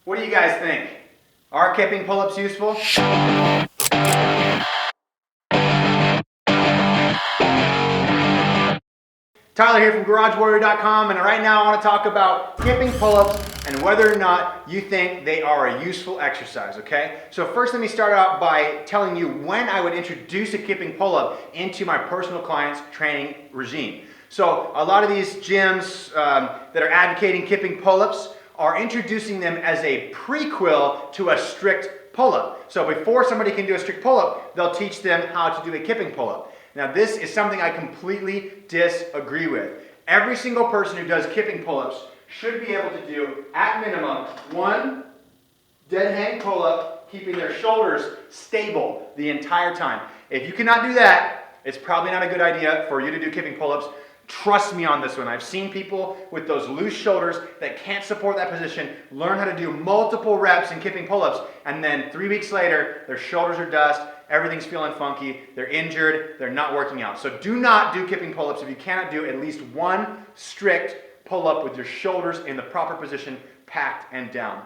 What do you guys think? Are kipping pull-ups useful? Tyler here from GarageWarrior.com, and right now I want to talk about kipping pull-ups and whether or not you think they are a useful exercise, okay? So first let me start out by telling you when I would introduce a kipping pull-up into my personal clients' training regime. So a lot of these gyms that are advocating kipping pull-ups are introducing them as a prequel to a strict pull-up. So before somebody can do a strict pull-up, they'll teach them how to do a kipping pull-up. Now this is something I completely disagree with. Every single person who does kipping pull-ups should be able to do, at minimum, one dead hang pull-up, keeping their shoulders stable the entire time. If you cannot do that, it's probably not a good idea for you to do kipping pull-ups. Trust me on this one. I've seen people with those loose shoulders that can't support that position learn how to do multiple reps in kipping pull-ups, and then 3 weeks later, their shoulders are dust, everything's feeling funky, they're injured, they're not working out. So do not do kipping pull-ups if you cannot do at least one strict pull-up with your shoulders in the proper position, packed and down.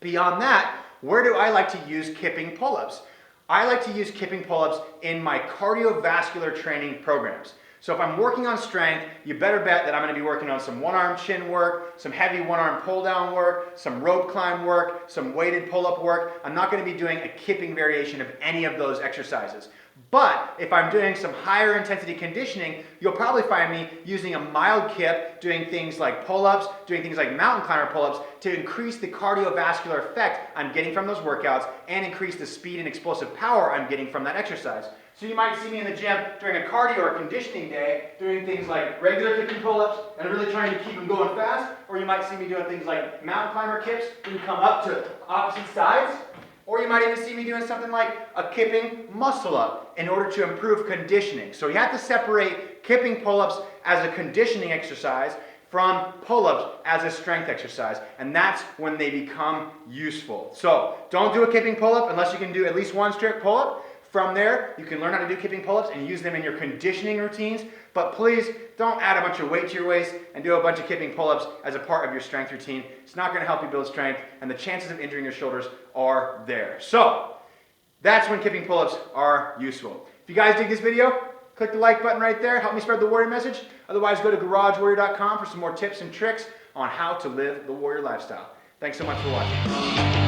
Beyond that, where do I like to use kipping pull-ups? I like to use kipping pull-ups in my cardiovascular training programs. So if I'm working on strength, you better bet that I'm going to be working on some one-arm chin work, some heavy one-arm pull-down work, some rope climb work, some weighted pull-up work. I'm not going to be doing a kipping variation of any of those exercises. But if I'm doing some higher intensity conditioning, you'll probably find me using a mild kip, doing things like pull-ups, doing things like mountain climber pull-ups to increase the cardiovascular effect I'm getting from those workouts and increase the speed and explosive power I'm getting from that exercise. So you might see me in the gym during a cardio or conditioning day doing things like regular kipping pull-ups and really trying to keep them going fast, or you might see me doing things like mountain climber kips where you come up to opposite sides, or you might even see me doing something like a kipping muscle up in order to improve conditioning. So you have to separate kipping pull-ups as a conditioning exercise from pull-ups as a strength exercise, and that's when they become useful. So don't do a kipping pull-up unless you can do at least one strict pull-up. From there, you can learn how to do kipping pull-ups and use them in your conditioning routines, but please don't add a bunch of weight to your waist and do a bunch of kipping pull-ups as a part of your strength routine. It's not going to help you build strength, and the chances of injuring your shoulders are there. So that's when kipping pull-ups are useful. If you guys dig this video, click the like button right there. Help me spread the warrior message. Otherwise, go to GarageWarrior.com for some more tips and tricks on how to live the warrior lifestyle. Thanks so much for watching.